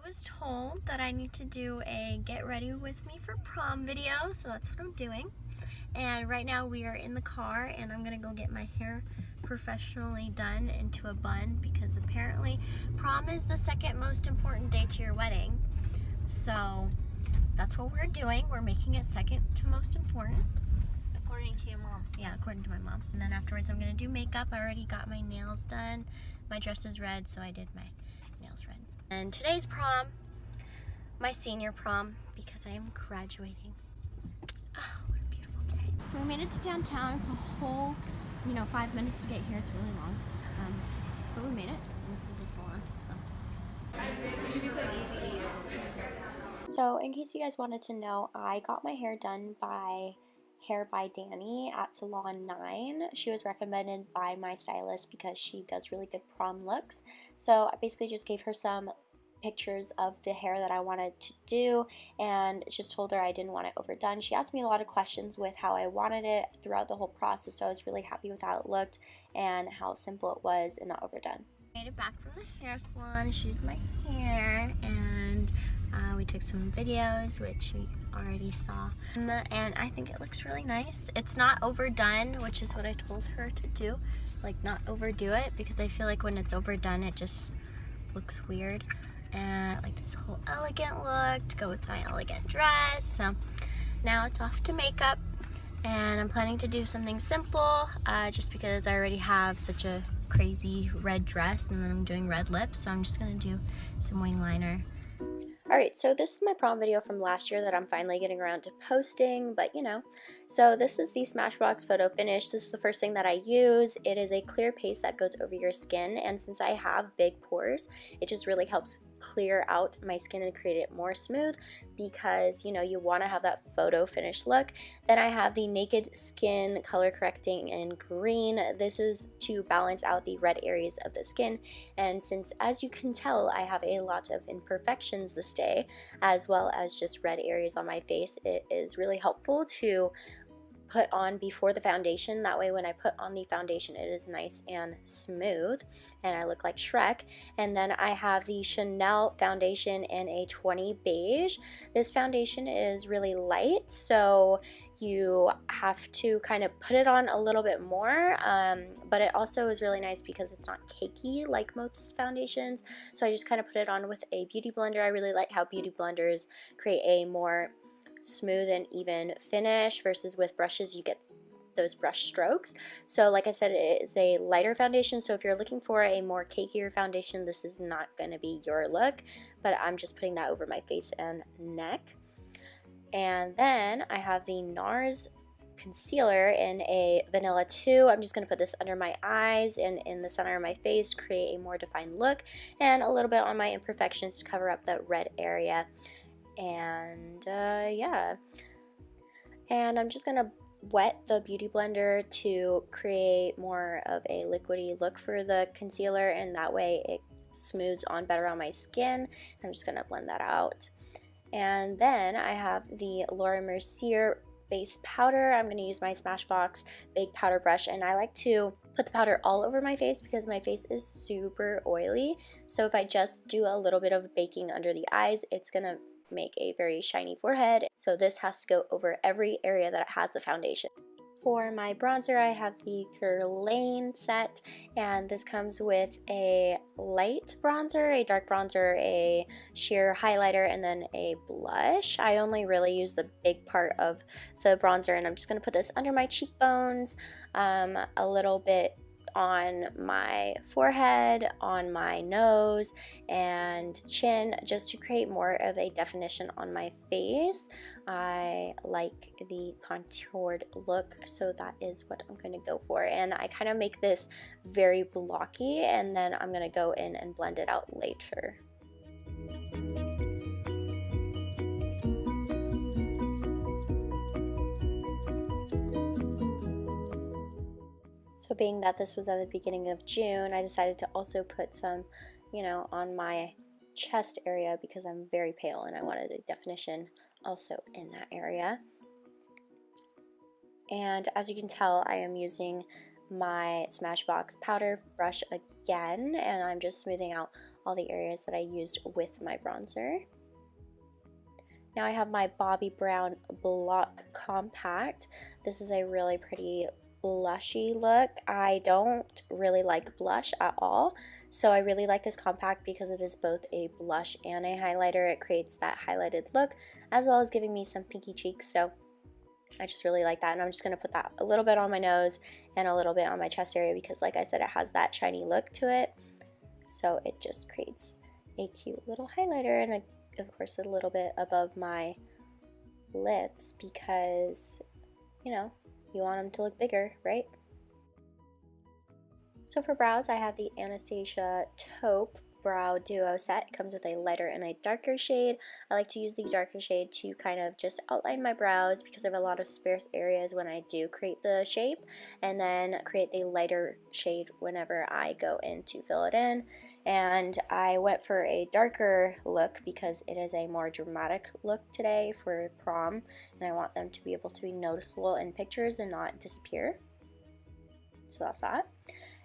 was told that I need to do a get ready with me for prom video, so that's what I'm doing. And right now we are in the car and I'm gonna go get my hair professionally done into a bun because apparently prom is the second most important day to your wedding. So that's what we're doing. We're making it second to most important. According to your mom. Yeah, according to my mom. And then afterwards I'm gonna do makeup. I already got my nails done. My dress is red, so I did my nails red. And today's prom, my senior prom, because I am graduating. Oh, what a beautiful day. So we made it to downtown. It's a whole, 5 minutes to get here. It's really long. But we made it. And this is the salon, So in case you guys wanted to know, I got my hair done by Hair by Danny at Salon 9. She was recommended by my stylist because she does really good prom looks. So I basically just gave her some pictures of the hair that I wanted to do and just told her I didn't want it overdone. She asked me a lot of questions with how I wanted it throughout the whole process, so I was really happy with how it looked and how simple it was and not overdone. Made it back from the hair salon. She did my hair and we took some videos, which you already saw, and I think it looks really nice. It's not overdone, which is what I told her to do, like not overdo it, because I feel like when it's overdone it just looks weird. And I like this whole elegant look to go with my elegant dress. So now it's off to makeup, and I'm planning to do something simple just because I already have such a crazy red dress and then I'm doing red lips, so I'm just gonna do some wing liner. Alright, so this is my prom video from last year that I'm finally getting around to posting, but So this is the Smashbox photo finish. This is the first thing that I use. It is a clear paste that goes over your skin, and since I have big pores, it just really helps clear out my skin and create it more smooth because you want to have that photo finish look. Then I have the Naked Skin color correcting in green. This is to balance out the red areas of the skin, and since, as you can tell, I have a lot of imperfections this day as well as just red areas on my face, it is really helpful to put on before the foundation. That way when I put on the foundation it is nice and smooth and I look like Shrek. And then I have the Chanel foundation in a 20 beige. This foundation is really light, so you have to kind of put it on a little bit more, but it also is really nice because it's not cakey like most foundations. So I just kind of put it on with a beauty blender. I really like how beauty blenders create a more smooth and even finish versus with brushes you get those brush strokes. So like I said, it is a lighter foundation, so if you're looking for a more cakier foundation, this is not going to be your look, but I'm just putting that over my face and neck. And then I have the NARS concealer in a vanilla 2. I'm just going to put this under my eyes and in the center of my face, create a more defined look, and a little bit on my imperfections to cover up that red area. And yeah, and I'm just gonna wet the beauty blender to create more of a liquidy look for the concealer, and that way it smooths on better on my skin. I'm just gonna blend that out. And then I have the Laura Mercier base powder. I'm going to use my Smashbox big powder brush, and I like to put the powder all over my face because my face is super oily. So if I just do a little bit of baking under the eyes, it's going to make a very shiny forehead. So this has to go over every area that it has the foundation. For my bronzer, I have the Guerlain set, and this comes with a light bronzer, a dark bronzer, a sheer highlighter, and then a blush. I only really use the big part of the bronzer, and I'm just going to put this under my cheekbones, a little bit on my forehead, on my nose and chin, just to create more of a definition on my face. I like the contoured look, so that is what I'm going to go for. And I kind of make this very blocky, and then I'm going to go in and blend it out later. So being that this was at the beginning of June, I decided to also put some, on my chest area because I'm very pale and I wanted a definition also in that area. And as you can tell, I am using my Smashbox powder brush again, and I'm just smoothing out all the areas that I used with my bronzer. Now I have my Bobbi Brown Block Compact. This is a really pretty blushy look. I don't really like blush at all, so I really like this compact because it is both a blush and a highlighter. It creates that highlighted look as well as giving me some pinky cheeks, so I just really like that. And I'm just going to put that a little bit on my nose and a little bit on my chest area because, like I said, it has that shiny look to it, so it just creates a cute little highlighter. And of course a little bit above my lips because, you know, you want them to look bigger, right? So for brows, I have the Anastasia Taupe Brow Duo set. It comes with a lighter and a darker shade. I like to use the darker shade to kind of just outline my brows because I have a lot of sparse areas when I do create the shape, and then create the lighter shade whenever I go in to fill it in. And I went for a darker look because it is a more dramatic look today for prom, and I want them to be able to be noticeable in pictures and not disappear. So that's that.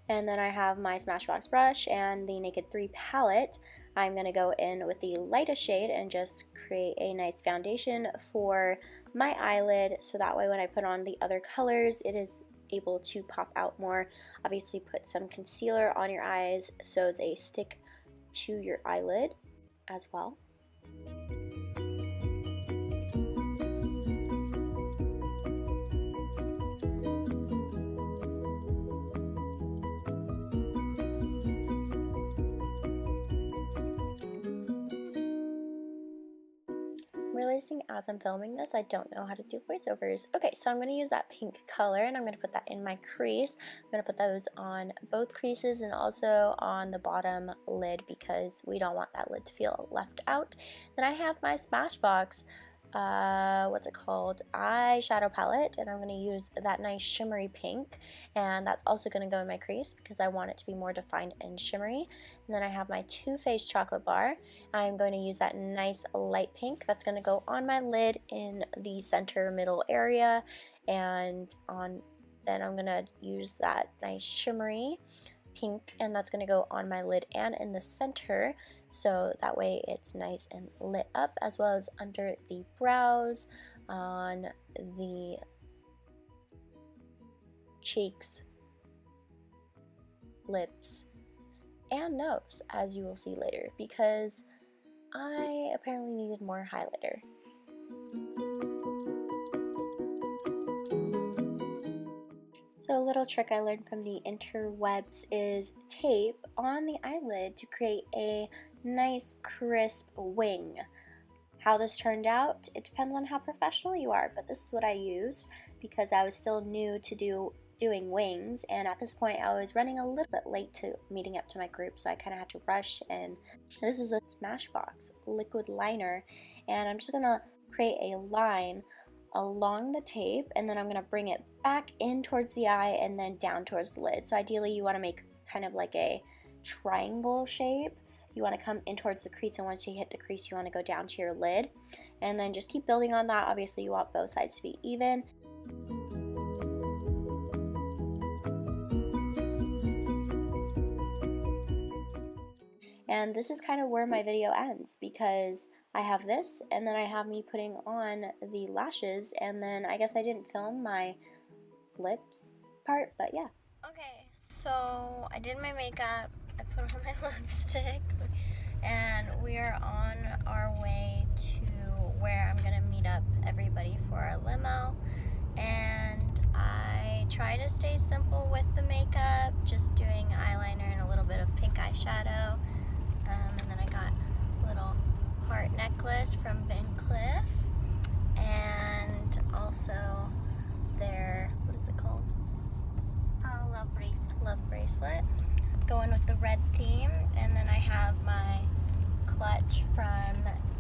And then I have my Smashbox brush and the Naked 3 palette. I'm going to go in with the lightest shade and just create a nice foundation for my eyelid, so that way when I put on the other colors, it is able to pop out more. Obviously put some concealer on your eyes so they stick to your eyelid as well. Realizing as I'm filming this, I don't know how to do voiceovers. Okay, so I'm going to use that pink color and I'm going to put that in my crease. I'm going to put those on both creases and also on the bottom lid because we don't want that lid to feel left out. Then I have my Smashbox, what's it called, eyeshadow palette, and I'm going to use that nice shimmery pink, and that's also going to go in my crease because I want it to be more defined and shimmery. And then I have my Too Faced chocolate bar. I'm going to use that nice light pink. That's going to go on my lid in the center middle area, and then I'm going to use that nice shimmery pink, and that's going to go on my lid and in the center, so that way it's nice and lit up, as well as under the brows, on the cheeks, lips, and nose, as you will see later, because I apparently needed more highlighter. So a little trick I learned from the interwebs is tape on the eyelid to create a nice crisp wing. How this turned out, it depends on how professional you are, but this is what I used because I was still new to doing wings, and at this point I was running a little bit late to meeting up to my group, so I kind of had to rush. And this is a Smashbox liquid liner, and I'm just gonna create a line along the tape, and then I'm going to bring it back in towards the eye and then down towards the lid. So ideally you want to make kind of like a triangle shape. You want to come in towards the crease, and once you hit the crease you want to go down to your lid, and then just keep building on that. Obviously you want both sides to be even. And this is kind of where my video ends, because I have this, and then I have me putting on the lashes, and then I guess I didn't film my lips part, but yeah. Okay, so I did my makeup, I put on my lipstick, and we are on our way to where I'm gonna meet up everybody for our limo. And I try to stay simple with the makeup, just doing eyeliner and a little bit of pink eyeshadow. And then I got a little heart necklace from Van Cleef, and also their, what is it called? Love bracelet. Going with the red theme. And then I have my clutch from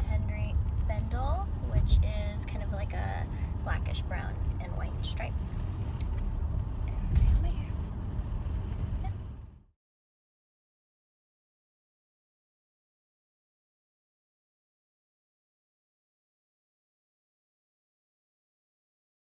Henry Bendel, which is kind of like a blackish brown and white stripes.